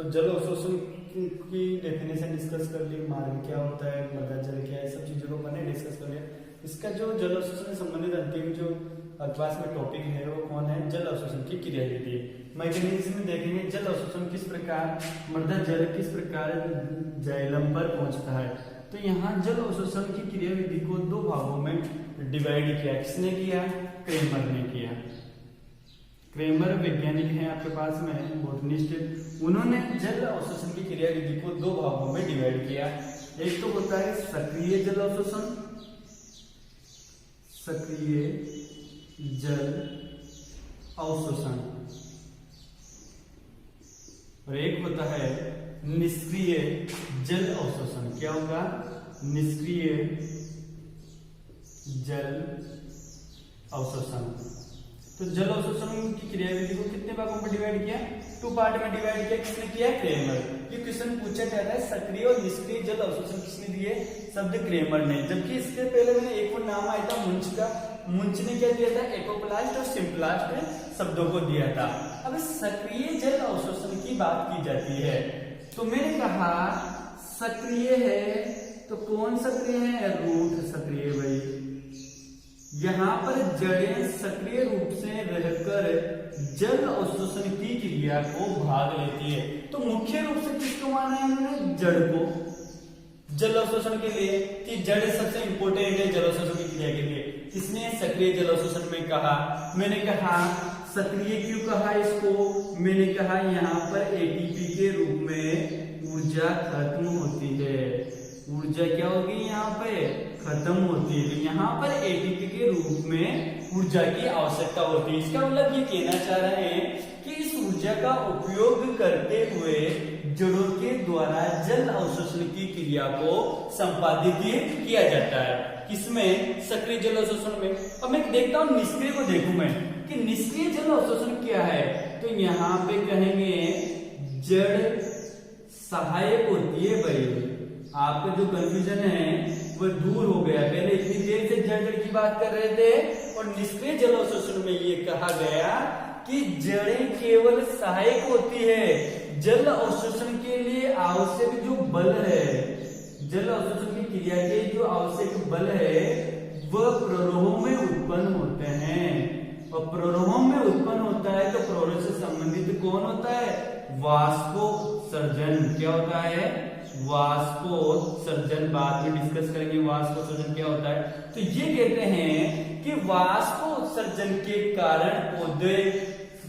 तो जल अवशोषण की डेफिनेशन डिस्कस कर ली, मार्ग क्या होता है, मृदा जल क्या है, सब चीजों को मैंने डिस्कस कर लिया। इसका जो जल अवशोषण से संबंधित अंतिम जो क्लास में टॉपिक है वो कौन है, जल अवशोषण की क्रियाविधि। मैकेनिज्म में देखेंगे जल अवशोषण किस प्रकार, मृदा जल किस प्रकार जाइलम पर पहुंचता है। तो यहाँ जल अवशोषण की क्रियाविधि को दो भागों में डिवाइड किया। किसने किया, क्रेमर ने किया। क्रेमर वैज्ञानिक हैं आपके पास में, बोटनिस्ट, उन्होंने जल अवशोषण की क्रियाविधि को दो भागों में डिवाइड किया। एक तो होता है सक्रिय जल अवशोषण, सक्रिय जल अवशोषण, और एक होता है निष्क्रिय जल अवशोषण। क्या होगा, निष्क्रिय जल अवशोषण। तो जल अवशोषण की क्रियाविधि को कितने भागों में डिवाइड किया, 2 पार्ट में डिवाइड किया। किसने किया, क्रेमर। ये क्वेश्चन पूछा जाता है सक्रिय और निष्क्रिय जल अवशोषण किसने दिए, शब्द क्रेमर ने। जबकि इसके पहले मैंने एक और नाम आया था मुंच का, मुंच ने क्या दिया था, एकोप्लास्ट और सिम्प्लास्ट शब्दों को दिया था। अब सक्रिय जल अवशोषण की बात की जाती है तो मैंने कहा सक्रिय है, तो कौन सक्रिय है, रूट सक्रिय। भाई यहाँ पर जड़ें सक्रिय रूप से रहकर जल अवशोषण की क्रिया को भाग लेती है। तो मुख्य रूप से किसको माना है इन्होंने, जड़ को जल अवशोषण के लिए, कि जड़ सबसे इंपोर्टेंट है जल अवशोषण की क्रिया के लिए। किसने, सक्रिय जल अवशोषण में कहा। मैंने कहा सक्रिय क्यों कहा इसको, मैंने कहा यहाँ पर एटीपी के रूप में ऊर्जा खत्म होती है। ऊर्जा क्या होगी, यहाँ पे खत्म होती है। तो यहाँ पर एटीपी के रूप में ऊर्जा की आवश्यकता होती है। इसका मतलब ये कहना चाह रहे हैं कि इस ऊर्जा का उपयोग करते हुए जड़ों के द्वारा जल अवशोषण की क्रिया को संपादित किया जाता है। किसमें, सक्रिय जल अवशोषण में। अब मैं देखता हूँ निष्क्रिय को, देखूं मैं कि निष्क्रिय जल अवशोषण क्या है। तो यहाँ पे कहेंगे जड़ सहायक होती है। भाई आपका जो कंफ्यूजन है वो दूर हो गया, पहले इतनी देर से जड़ की बात कर रहे थे और निष्क्रिय जल अवशोषण में ये कहा गया कि जड़ें केवल सहायक होती है। जल अवशोषण के लिए आवश्यक जो बल है, जल अवशोषण की क्रिया के जो आवश्यक बल है वह प्ररोहों में उत्पन्न होते हैं। और प्ररोहों में उत्पन्न होता है तो प्ररोह से संबंधित कौन होता है, वाष्पोत्सर्जन। क्या होता है, वाष्पोत्सर्जन। बाद में डिस्कस करेंगे वाष्पोत्सर्जन क्या होता है। तो ये कहते हैं कि वाष्पोत्सर्जन के कारण पौधे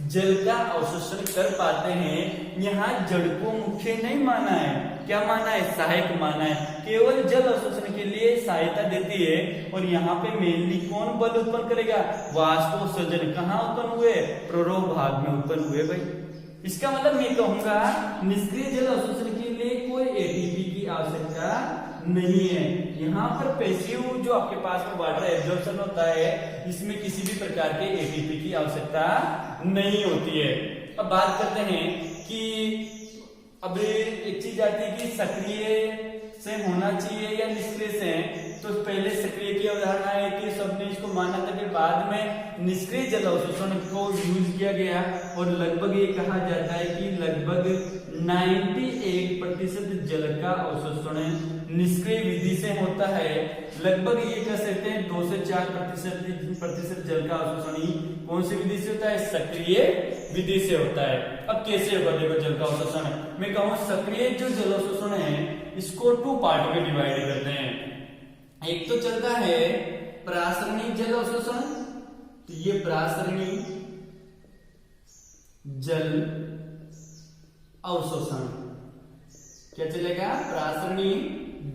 जल का अवशोषण कर पाते हैं। यहाँ जड़ को मुख्य नहीं माना है, क्या माना है, सहायक माना है। केवल जल अवशोषण के लिए सहायता देती है। और यहाँ पे मेनली कौन बल उत्पन्न करेगा, वाष्पोत्सर्जन। कहाँ उत्पन्न हुए, प्ररोह भाग में उत्पन्न हुए। भाई इसका मतलब मैं कहूंगा निष्क्रिय जल अवशोषण के लिए कोई एटीपी की आवश्यकता नहीं है। यहाँ पर पैसिव जो आपके पास में वाटर एब्जॉर्प्शन होता है, इसमें किसी भी प्रकार के एटीपी की आवश्यकता नहीं होती है। अब बात करते हैं कि अब एक चीज आती है कि सक्रिय से होना चाहिए या निष्क्रिय से। तो पहले सक्रिय की अवधारणा है कि सबने इसको माना था, कि बाद में निष्क्रिय जल अवशोषण को यूज किया गया। और लगभग ये कहा जाता है कि लगभग 91% जल का अवशोषण निष्क्रिय विधि से होता है। लगभग ये कह सकते हैं 2 से 4% जल का अवशोषण ही कौन सी विधि से होता है, सक्रिय विधि से होता है। अब कैसे होगा देखो जल का अवशोषण, मैं कहूँ सक्रिय जो जल अवशोषण है इसको 2 पार्ट में डिवाइड करते हैं। एक तो चलता है प्रासरणी जल अवशोषण, तो ये प्रासरणी जल अवशोषण क्या चलेगा, प्रासरणी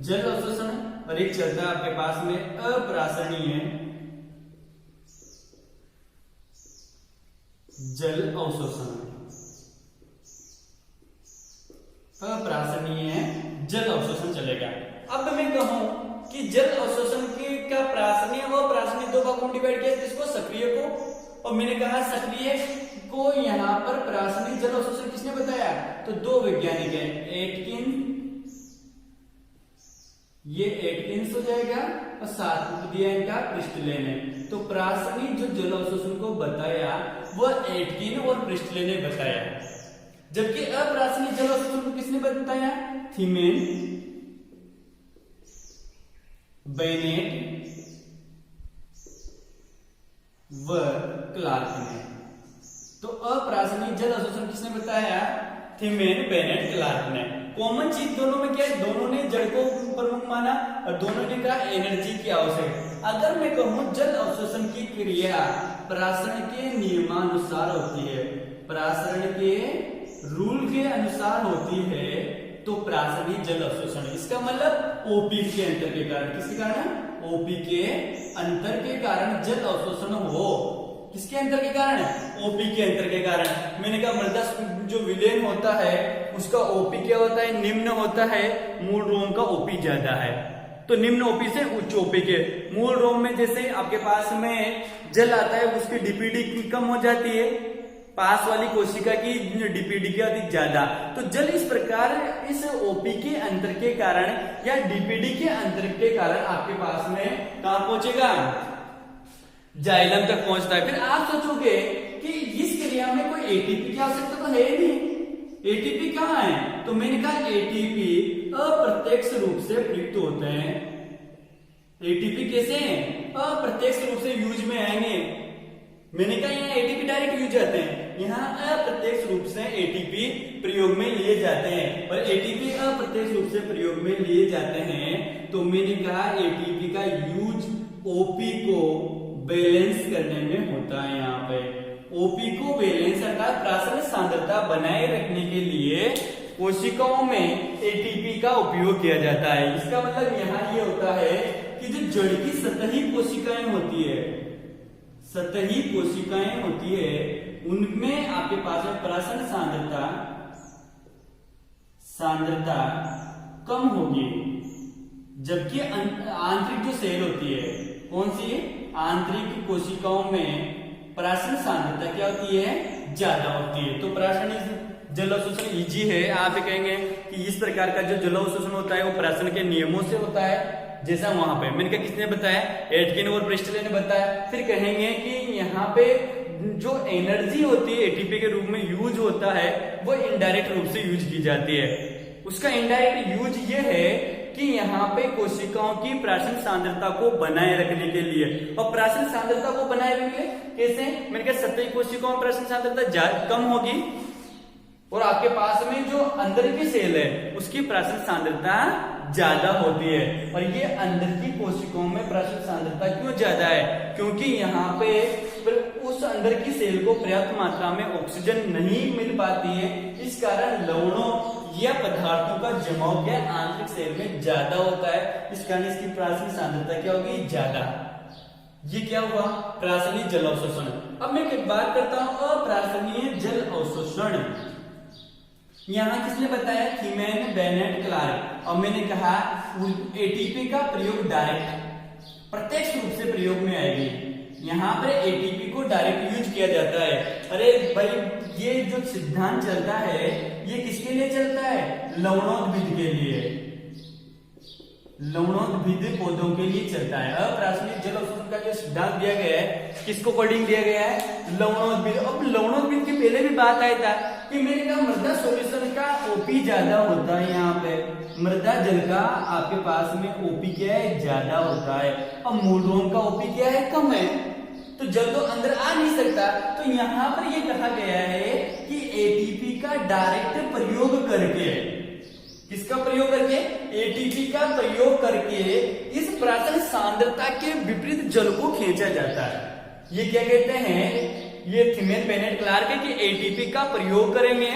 जल अवशोषण। और एक चलता है आपके पास में अप्रासरणीय जल अवशोषण। अप्रासरणीय जल अवशोषण चलेगा। अब मैं कहूं कि जल अवशोषण का प्रासरणीय व अप्रासरणीय 2 भागों में डिवाइड किया, जिसको सक्रिय को, और मैंने कहा सक्रिय को यहाँ पर प्रासरणीय जल अवशोषण किसने बताया, तो 2 वैज्ञानिक हैं, एटकिन, ये एटकिंस हो जाएगा और साथ में दिया इनका प्रिस्टले ने। तो प्रासरणीय जो जल अवशोषण को बताया वह एटकिन और प्रिस्टले ने बताया। जबकि अप्रासनिक जल अवशोषण को किसने बताया? थीमेन, बेनेट व क्लार्क ने। तो अप्रासनिक जल अवशोषण किसने बताया? थीमेन, बेनेट, क्लार्क ने। कॉमन चीज दोनों में क्या है? दोनों ने जड़ को प्रमुख माना और दोनों ने कहा एनर्जी की आवश्यकता। अगर मैं कहूं जल अवशोषण की क्रिया प्रासरण के नियमानुसार होती है, प्रासरण के रूल के अनुसार होती है, तो प्रासरणीय जल अवशोषण, इसका मतलब ओपी के अंतर के कारण, किसके कारण? ओपी के अंतर के कारण जल अवशोषण हो। किसके अंतर के कारण? ओपी के अंतर के कारण। मैंने कहा मृदा जो विलयन होता है उसका ओपी क्या होता है? निम्न होता है, मूल रोम का ओपी ज्यादा है। तो निम्न ओपी से उच्च ओपी के। मूल रोम में जैसे आपके पास में जल आता है उसकी डीपीडी कम हो जाती है, पास वाली कोशिका की डीपीडी की अधिक ज्यादा। तो जल इस प्रकार इस ओपी के अंतर के कारण या डीपीडी के अंतर के कारण आपके पास में कहां पहुंचेगा? जाइलम तक पहुंचता है। फिर आप सोचोगे कि इस क्रिया में कोई एटीपी की आवश्यकता तो है नहीं, एटीपी कहाँ है? तो मैंने कहा एटीपी अप्रत्यक्ष रूप से प्रयुक्त होते हैं। एटीपी कैसे हैं? अप्रत्यक्ष रूप से यूज में आएंगे। मैंने कहा यहाँ एटीपी डायरेक्ट यूज आते हैं, यहाँ अप्रत्यक्ष रूप से एटीपी प्रयोग में लिए जाते हैं। और एटीपी अप्रत्यक्ष रूप से प्रयोग में लिए जाते हैं, तो मैंने कहा एटीपी का यूज ओपी को बैलेंस करने में होता है। यहाँ पे ओपी को बैलेंस अर्थात प्रासरण सांद्रता बनाए रखने के लिए कोशिकाओं में एटीपी का उपयोग किया जाता है। इसका मतलब यहाँ ये होता है कि जो जड़ की सतही कोशिकाएं होती है, सतही कोशिकाएं होती है, उनमें आपके पास में प्रासरण सांद्रता कम होगी, जबकि आंतरिक जो सेल होती है, कौन सी? आंतरिक कोशिकाओं में प्रासरण सांद्रता क्या होती है? ज्यादा होती है। तो प्रासरणिक जल अवशोषण इजी है। आप कहेंगे कि इस प्रकार का जो जल अवशोषण होता है वो प्रासरण के नियमों से होता है, जैसा वहां पे मैंने कहा किसने बताया? एटकिन और प्रिस्टले ने बताया। फिर कहेंगे कि यहाँ पे जो एनर्जी होती है एटीपी के रूप में यूज होता है वो इनडायरेक्ट रूप से यूज की जाती है। उसका इनडायरेक्ट यूज ये है कि यहाँ पे कोशिकाओं की प्रासरण सांद्रता को बनाए रखने के लिए। और प्रासरण सांद्रता को बनाए रखने कैसे? मैंने कहा सतही कोशिकाओं में प्रासरण सांद्रता कम होगी और आपके पास में जो अंदर की सेल है उसकी प्रासरण सांद्रता ज्यादा होती है। और ये अंदर की कोशिकाओं में प्रासरण सांद्रता क्यों ज्यादा है? क्योंकि यहाँ पे उस अंदर की सेल को पर्याप्त मात्रा में ऑक्सीजन नहीं मिल पाती है, इस कारण लवणों या पदार्थों का जमाव क्या आंतरिक सेल में ज्यादा होता है, इस कारण इसकी प्रासरण सांद्रता क्या होगी? ज्यादा। ये क्या हुआ? प्रासरणीय जल अवशोषण। अब मैं एक बात करता हूं अप्रासरणीय जल अवशोषण। यहाँ किसने बताया? थीमेन, बेनेट, क्लार्क। और मैंने कहा एटीपी का प्रयोग डायरेक्ट प्रत्यक्ष रूप से प्रयोग में आएगी। यहाँ पर एटीपी को डायरेक्ट यूज किया जाता है। अरे भाई ये जो सिद्धांत चलता है ये किसके लिए चलता है? लवणोद्भिद के लिए, लवणोद्भिद पौधों के लिए चलता है। अप्रासरणीय जल अवशोषण का जो सिद्धांत दिया गया है किसको अकॉर्डिंग दिया गया है? लवणोद्भिद। अब लवणोद्भिद के पहले भी बात आया था कि मैंने कहा मृदा सॉल्यूशन का ओपी ज्यादा होता है। यहाँ पे मृदा जल का आपके पास में ओपी क्या है? ज्यादा होता है। अब मूल रोम का ओपी क्या है? कम है। तो जल तो अंदर आ नहीं सकता। तो यहाँ पर ये कहा गया है कि एटीपी का डायरेक्ट प्रयोग करके, किसका प्रयोग करके? एटीपी का प्रयोग करके इस प्रासरण सांद्रता के विपरीत जल को खींचा जाता है। ये क्या कहते हैं? ये थीमेन, बेनेट, क्लार्क है कि एटीपी का प्रयोग करेंगे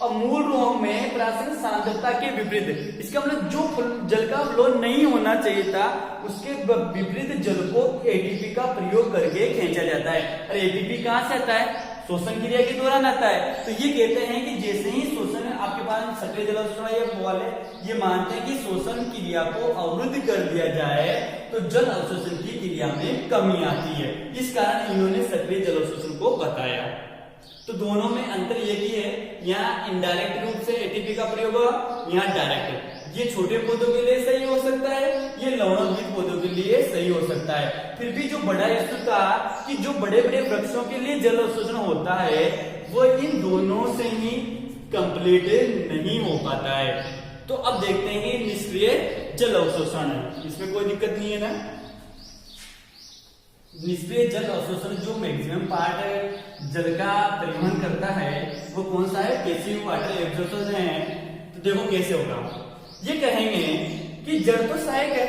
और मूल रोम में प्रासरण सांद्रता के विपरीत, इसका मतलब जो जल का फ्लो नहीं होना चाहिए था उसके विपरीत जल को एटीपी का प्रयोग करके खींचा जाता है। और एटीपी कहां से आता है? शोषण क्रिया के दौरान आता है। तो ये कहते हैं कि जैसे ही शोषण आपके पास सक्रिय जल अवशोषण वाले ये मानते हैं कि शोषण क्रिया को अवरुद्ध कर दिया जाए तो जल अवशोषण की क्रिया में कमी आती है। इस कारण इन्होंने सक्रिय जल अवशोषण को बताया। तो दोनों में अंतर ये की है, यहाँ इनडायरेक्ट रूप से एटीपी का प्रयोग हुआ, यहाँ डायरेक्ट। ये छोटे पौधों के लिए सही हो सकता है, ये लवणोद्भिद पौधों के लिए सही हो सकता है। फिर भी जो बड़ा इश्यू था कि जो बड़े बड़े वृक्षों के लिए जल अवशोषण होता है वो इन दोनों से ही कंप्लीट नहीं हो पाता है। तो अब देखते हैं निष्क्रिय जल अवशोषण, इसमें कोई दिक्कत नहीं है ना। निष्क्रिय जल अवशोषण जो मैक्सिमम पार्ट जल का परिवहन करता है वो कौन सा है, पैसिव वाटर एब्जॉर्प्शन है। तो देखो कैसे होगा, ये कहेंगे कि जड़ तो सहायक है,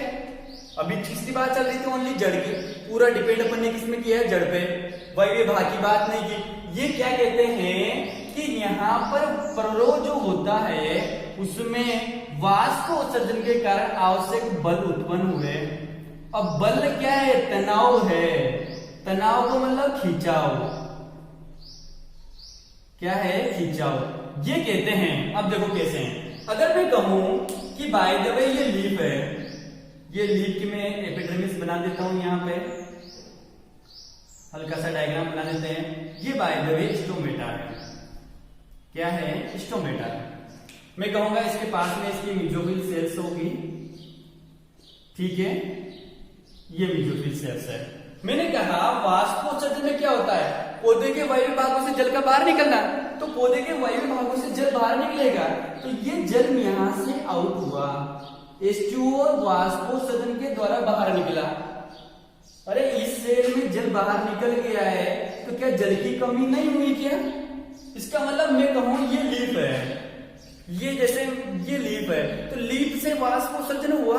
अभी तीसरी बात चल रही थी ओनली जड़ की, पूरा डिपेंड अपन ने किसमें किया है, जड़ पे, वही भाग की बात नहीं की। ये क्या कहते हैं कि यहाँ पर प्ररो जो होता है उसमें वाष्प उत्सर्जन के कारण आवश्यक बल उत्पन्न हुए। अब बल क्या है, तनाव है, तनाव को मतलब खिंचाव, क्या है, खिंचाव, ये कहते हैं। अब देखो कैसे हैं, अगर मैं कहूं कि बाय द वे ये लीफ है, ये लीफ की मैं एपिडर्मिस बना देता हूं, यहां पे हल्का सा डायग्राम बना देते हैं। ये बाय द वे स्टोमेटा है, क्या है, स्टोमेटा है। मैं कहूंगा इसके पास में इसकी मेसोफिल सेल्स होगी, ठीक है, ये मेसोफिल सेल्स है। मैंने कहा वाष्पोत्सर्जन में क्या होता है, पौधे के वायु भागों से जल का बाहर निकलना, तो पौधे के वायु भागों से जल बाहर निकलेगा, तो ये जल यहां से आउट हुआ, H2O वाष्पोत्सर्जन के द्वारा बाहर निकला। अरे इस सेल में जल बाहर निकल गया है, तो क्या जल की कमी नहीं हुई क्या? इसका मतलब मैं कहूं ये लीफ है, ये जैसे ये लीफ है, तो लीफ से वाष्पोत्सर्जन हुआ,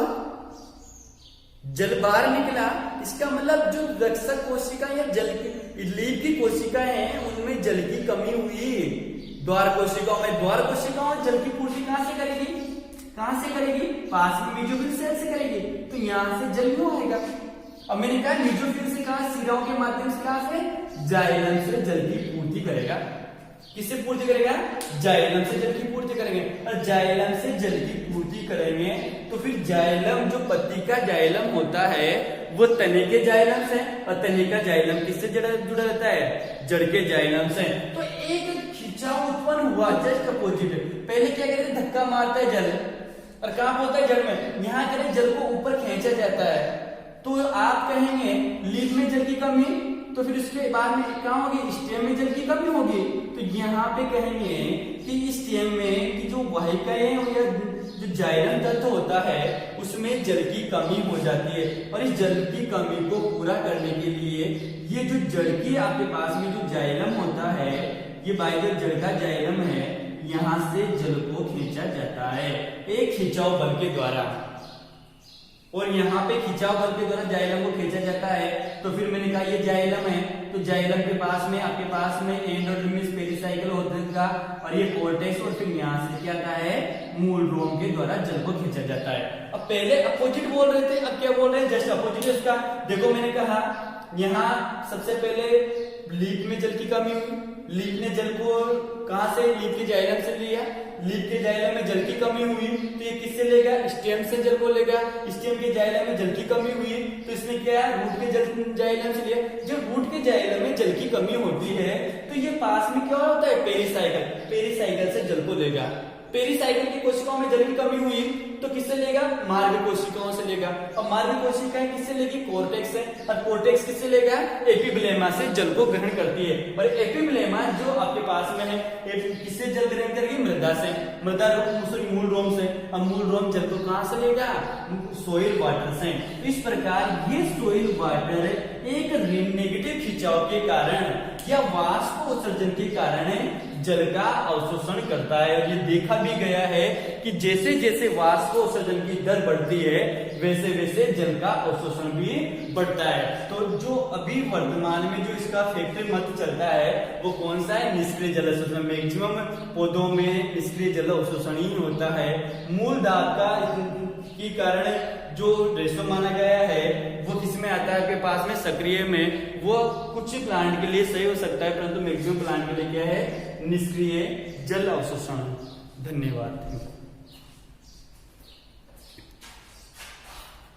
जल बाहर निकला, इसका मतलब जो रक्षक कोशिका या जल की लीफ की कोशिकाएं हैं उनमें जल की कमी हुई। द्वार कोशिकाओं में, द्वार कोशिकाओं जल की पूर्ति कहां से करेगी, कहां से करेगी, पास में मेसोफिल सेल से करेगी, तो यहां से जल क्यों आएगा। अब मैंने कहा मेसोफिल से कहा, सिराओं के माध्यम से, कहां से, जाइलम से जल की पूर्ति करेगा। किससे पूर्ति करेगा, जाइलम से जल की पूर्ति करेंगे, और जाइलम से जल की पूर्ति करेंगे तो फिर जाइलम जो पत्ती का जाइलम होता है वो तने के जाइलम से, और तने का जाइलम किससे जुड़ा रहता है, जड़ के जाइलम से। तो एक खिंचाव उत्पन्न हुआ जस्ट अपोजिट। पहले क्या कहते हैं, धक्का मारता है जल, और कहां होता है, जड़ में, यहां करें जल को ऊपर खींचा जाता है, तो आप कहेंगे लीफ में जल की कमी, तो फिर उसके बाद में क्या होगी, स्टेम में जल की कमी होगी। तो यहाँ पे कहेंगे कि स्टेम में की जो वाहिकाएं या जो जाइलम तंतु होता है उसमें जल की कमी हो जाती है, और इस जल की कमी को पूरा करने के लिए ये जो जड़ की आपके पास में जो जाइलम होता है, ये बाइदर जड़ का जाइलम है, यहां से जल को खींचा जाता है एक खिंचाव बल के द्वारा, और यहाँ पे खिंचाव बल के द्वारा जाइलम को खींचा जाता है। तो फिर मैंने कहा ये जाइलम है, तो जाइलम के पास में आपके पास में एंडोडर्मिस पेरिसाइकिल होता है, और ये कोर्टेक्स, और फिर यहाँ से क्या आता है, मूल रोम के द्वारा जल को खींचा जाता है। अब पहले अपोजिट बोल रहे थे, अब क्या बोल रहे हैं, जस्ट अपोजिट इसका। देखो मैंने कहा यहाँ सबसे पहले लीफ में जल की कमी हुई, लीफ ने जल को कहां से, लीफ के जाइलम से लिया, लीफ के जाइलम में जल की कमी हुई, तो ये किससे लेगा, स्टेम से जल को लेगा, स्टेम के जाइलम में जल की कमी हुई, तो इसने क्या, रूट के जाइलम से लिया। जब रूट के जाइलम में जल की कमी होती है तो ये पास में क्या होता है, पेरिसाइकिल, पेरिसाइकिल से जल को लेगा। पेरिसाइकिल की कोशिकाओं में जल की कमी हुई तो किससे लेगा, मार्ग कोशिकाओं से लेगा, और मार्ग कोशिकाएं किससे लेगी, कोर्टेक्स से, और कोर्टेक्स किससे लेगा, एपिब्लेमा से जल को ग्रहण करती है। और एपिब्लेमा जो आपके पास में है किससे जल ग्रहण करेगी, मृदा से, मृदा मूल रोम से, और मूल रोम जल को कहां से लेगा, सोइल वाटर से। इस प्रकार ये सोइल वाटर एक नेगेटिव खिंचाव के कारण या वाष्प उत्सर्जन के कारण जल का अवशोषण करता है। और ये देखा भी गया है कि जैसे जैसे वाष्प उत्सर्जन की दर बढ़ती है वैसे वैसे जल का अवशोषण भी बढ़ता है। तो जो अभी वर्तमान में जो इसका फैक्ट्री मत चलता है वो कौन सा है, निष्क्रिय जल अवशोषण। मैक्सिमम पौधों में निष्क्रिय जल अवशोषण ही होता है। मूल दाब का के कारण जो रेशो माना गया है वो किसमें आता है, आपके पास में सक्रिय में। वो कुछ प्लांट के लिए सही हो सकता है परंतु मैक्सिमम प्लांट के लिए क्या है, निष्क्रिय जल अवशोषण। धन्यवाद।